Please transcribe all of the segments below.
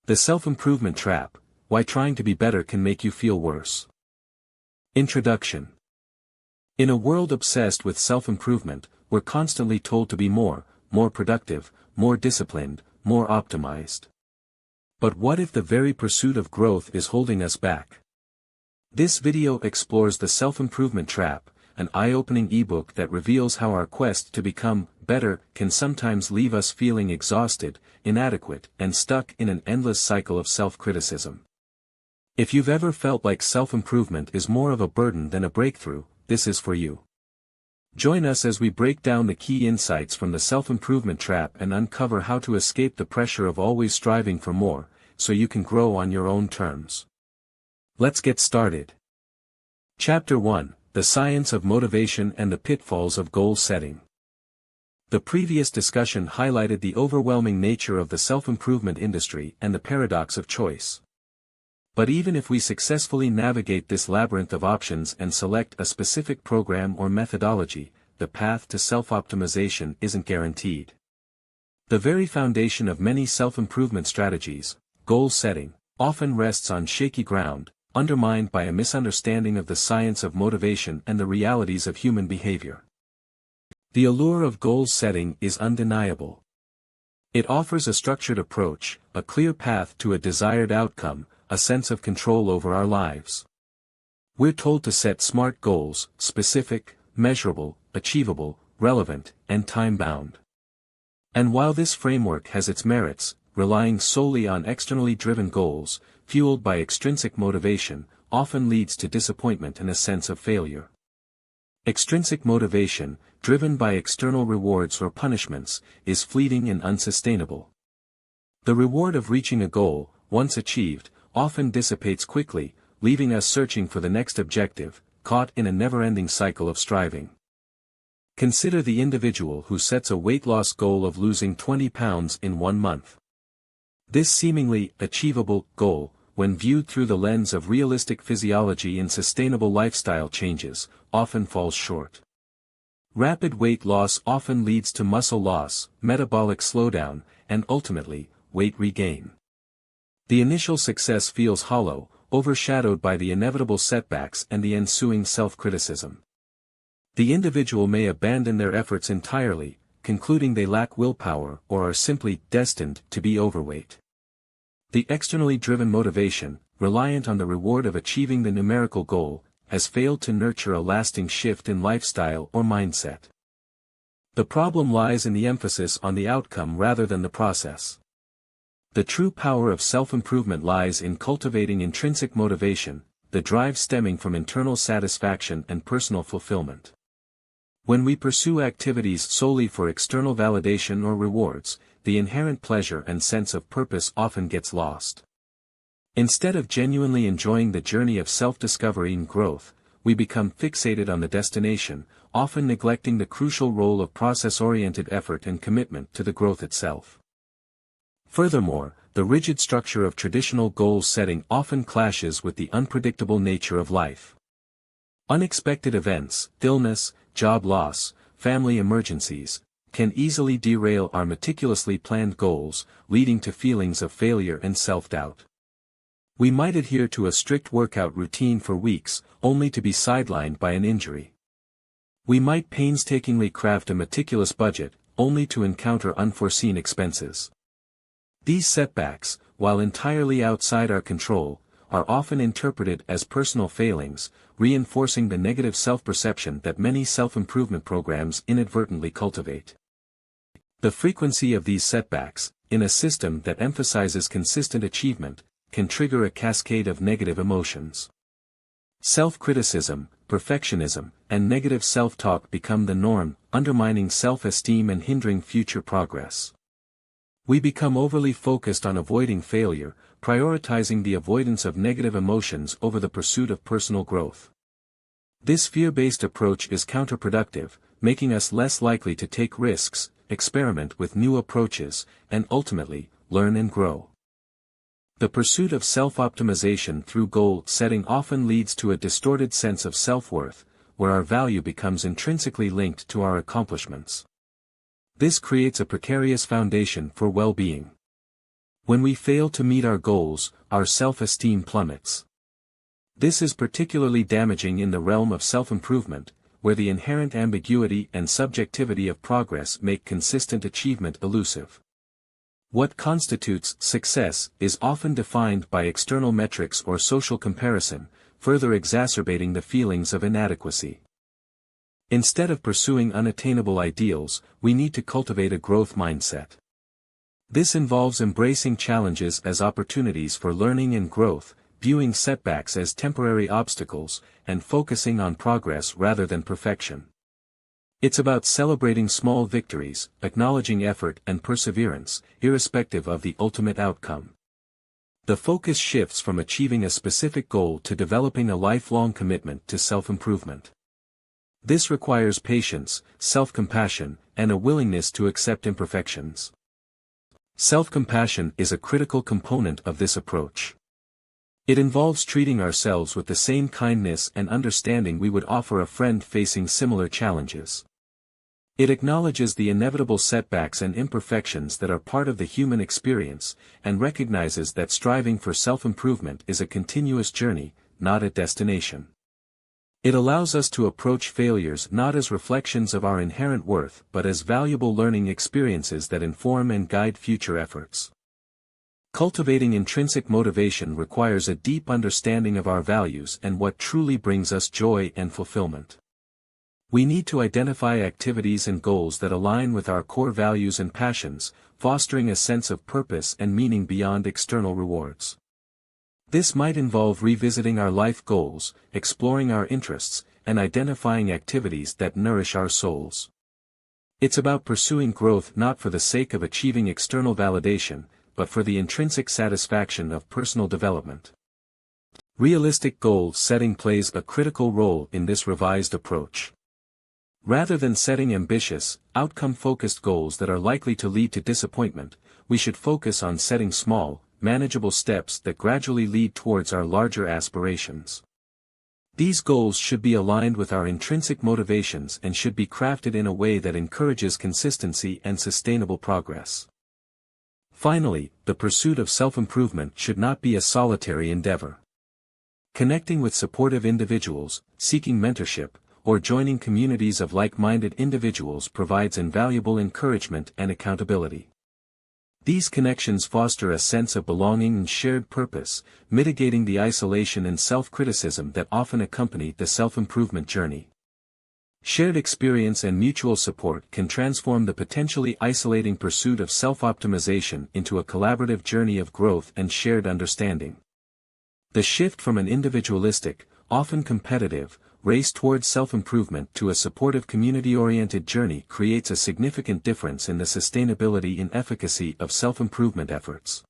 The self-improvement trap: why trying to be better can make you feel worse. Introduction. In a world obsessed with self-improvement, we're constantly told to be more productive, more disciplined, more optimized. But what if the very pursuit of growth is holding us back? This video explores the self-improvement trap, an eye-opening ebook that reveals how our quest to become better can sometimes leave us feeling exhausted, inadequate, and stuck in an endless cycle of self-criticism. If you've ever felt like self-improvement is more of a burden than a breakthrough, this is for you. Join us as we break down the key insights from the self-improvement trap and uncover how to escape the pressure of always striving for more, so you can grow on your own terms. Let's get started. Chapter 1: The Science of Motivation and the Pitfalls of Goal Setting. The previous discussion highlighted the overwhelming nature of the self-improvement industry and the paradox of choice. But even if we successfully navigate this labyrinth of options and select a specific program or methodology, the path to self-optimization isn't guaranteed. The very foundation of many self-improvement strategies, goal setting, often rests on shaky ground, undermined by a misunderstanding of the science of motivation and the realities of human behavior. The allure of goal setting is undeniable. It offers a structured approach, a clear path to a desired outcome, a sense of control over our lives. We're told to set SMART goals: specific, measurable, achievable, relevant, and time-bound. And while this framework has its merits, relying solely on externally driven goals, fueled by extrinsic motivation, often leads to disappointment and a sense of failure. Extrinsic motivation, driven by external rewards or punishments, is fleeting and unsustainable. The reward of reaching a goal, once achieved, often dissipates quickly, leaving us searching for the next objective, caught in a never-ending cycle of striving. Consider the individual who sets a weight loss goal of losing 20 pounds in 1 month. This seemingly achievable goal, when viewed through the lens of realistic physiology and sustainable lifestyle changes, often falls short. Rapid weight loss often leads to muscle loss, metabolic slowdown, and ultimately, weight regain. The initial success feels hollow, overshadowed by the inevitable setbacks and the ensuing self-criticism. The individual may abandon their efforts entirely, concluding they lack willpower or are simply destined to be overweight. The externally driven motivation, reliant on the reward of achieving the numerical goal, has failed to nurture a lasting shift in lifestyle or mindset. The problem lies in the emphasis on the outcome rather than the process. The true power of self-improvement lies in cultivating intrinsic motivation, the drive stemming from internal satisfaction and personal fulfillment. When we pursue activities solely for external validation or rewards, the inherent pleasure and sense of purpose often gets lost. Instead of genuinely enjoying the journey of self-discovery and growth, we become fixated on the destination, often neglecting the crucial role of process-oriented effort and commitment to the growth itself. Furthermore, the rigid structure of traditional goal setting often clashes with the unpredictable nature of life. Unexpected events, illness, job loss, family emergencies, can easily derail our meticulously planned goals, leading to feelings of failure and self-doubt. We might adhere to a strict workout routine for weeks, only to be sidelined by an injury. We might painstakingly craft a meticulous budget, only to encounter unforeseen expenses. These setbacks, while entirely outside our control, are often interpreted as personal failings, reinforcing the negative self-perception that many self-improvement programs inadvertently cultivate. The frequency of these setbacks, in a system that emphasizes consistent achievement, can trigger a cascade of negative emotions. Self-criticism, perfectionism, and negative self-talk become the norm, undermining self-esteem and hindering future progress. We become overly focused on avoiding failure, prioritizing the avoidance of negative emotions over the pursuit of personal growth. This fear-based approach is counterproductive, making us less likely to take risks, experiment with new approaches, and ultimately, learn and grow. The pursuit of self-optimization through goal setting often leads to a distorted sense of self-worth, where our value becomes intrinsically linked to our accomplishments. This creates a precarious foundation for well-being. When we fail to meet our goals, our self-esteem plummets. This is particularly damaging in the realm of self-improvement, where the inherent ambiguity and subjectivity of progress make consistent achievement elusive. What constitutes success is often defined by external metrics or social comparison, further exacerbating the feelings of inadequacy. Instead of pursuing unattainable ideals, we need to cultivate a growth mindset. This involves embracing challenges as opportunities for learning and growth, viewing setbacks as temporary obstacles, and focusing on progress rather than perfection. It's about celebrating small victories, acknowledging effort and perseverance, irrespective of the ultimate outcome. The focus shifts from achieving a specific goal to developing a lifelong commitment to self-improvement. This requires patience, self-compassion, and a willingness to accept imperfections. Self-compassion is a critical component of this approach. It involves treating ourselves with the same kindness and understanding we would offer a friend facing similar challenges. It acknowledges the inevitable setbacks and imperfections that are part of the human experience, and recognizes that striving for self-improvement is a continuous journey, not a destination. It allows us to approach failures not as reflections of our inherent worth but as valuable learning experiences that inform and guide future efforts. Cultivating intrinsic motivation requires a deep understanding of our values and what truly brings us joy and fulfillment. We need to identify activities and goals that align with our core values and passions, fostering a sense of purpose and meaning beyond external rewards. This might involve revisiting our life goals, exploring our interests, and identifying activities that nourish our souls. It's about pursuing growth not for the sake of achieving external validation, but for the intrinsic satisfaction of personal development. Realistic goal setting plays a critical role in this revised approach. Rather than setting ambitious, outcome-focused goals that are likely to lead to disappointment, we should focus on setting small, manageable steps that gradually lead towards our larger aspirations. These goals should be aligned with our intrinsic motivations and should be crafted in a way that encourages consistency and sustainable progress. Finally, the pursuit of self-improvement should not be a solitary endeavor. Connecting with supportive individuals, seeking mentorship, or joining communities of like-minded individuals provides invaluable encouragement and accountability. These connections foster a sense of belonging and shared purpose, mitigating the isolation and self-criticism that often accompany the self-improvement journey. Shared experience and mutual support can transform the potentially isolating pursuit of self-optimization into a collaborative journey of growth and shared understanding. The shift from an individualistic, often competitive, race towards self-improvement to a supportive community-oriented journey creates a significant difference in the sustainability and efficacy of self-improvement efforts.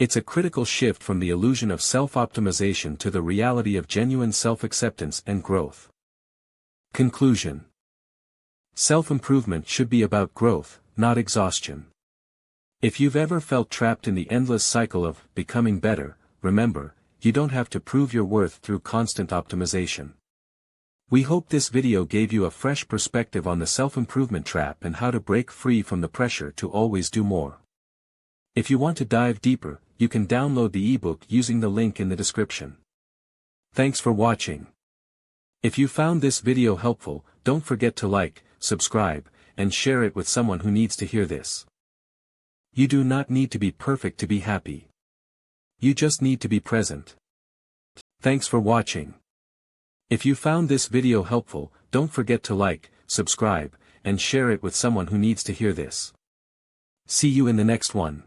It's a critical shift from the illusion of self-optimization to the reality of genuine self-acceptance and growth. Conclusion. Self-improvement should be about growth, not exhaustion. If you've ever felt trapped in the endless cycle of becoming better, remember, you don't have to prove your worth through constant optimization. We hope this video gave you a fresh perspective on the self-improvement trap and how to break free from the pressure to always do more. If you want to dive deeper, you can download the ebook using the link in the description. Thanks for watching. If you found this video helpful, don't forget to like, subscribe, and share it with someone who needs to hear this. You do not need to be perfect to be happy. You just need to be present. Thanks for watching. If you found this video helpful, don't forget to like, subscribe, and share it with someone who needs to hear this. See you in the next one.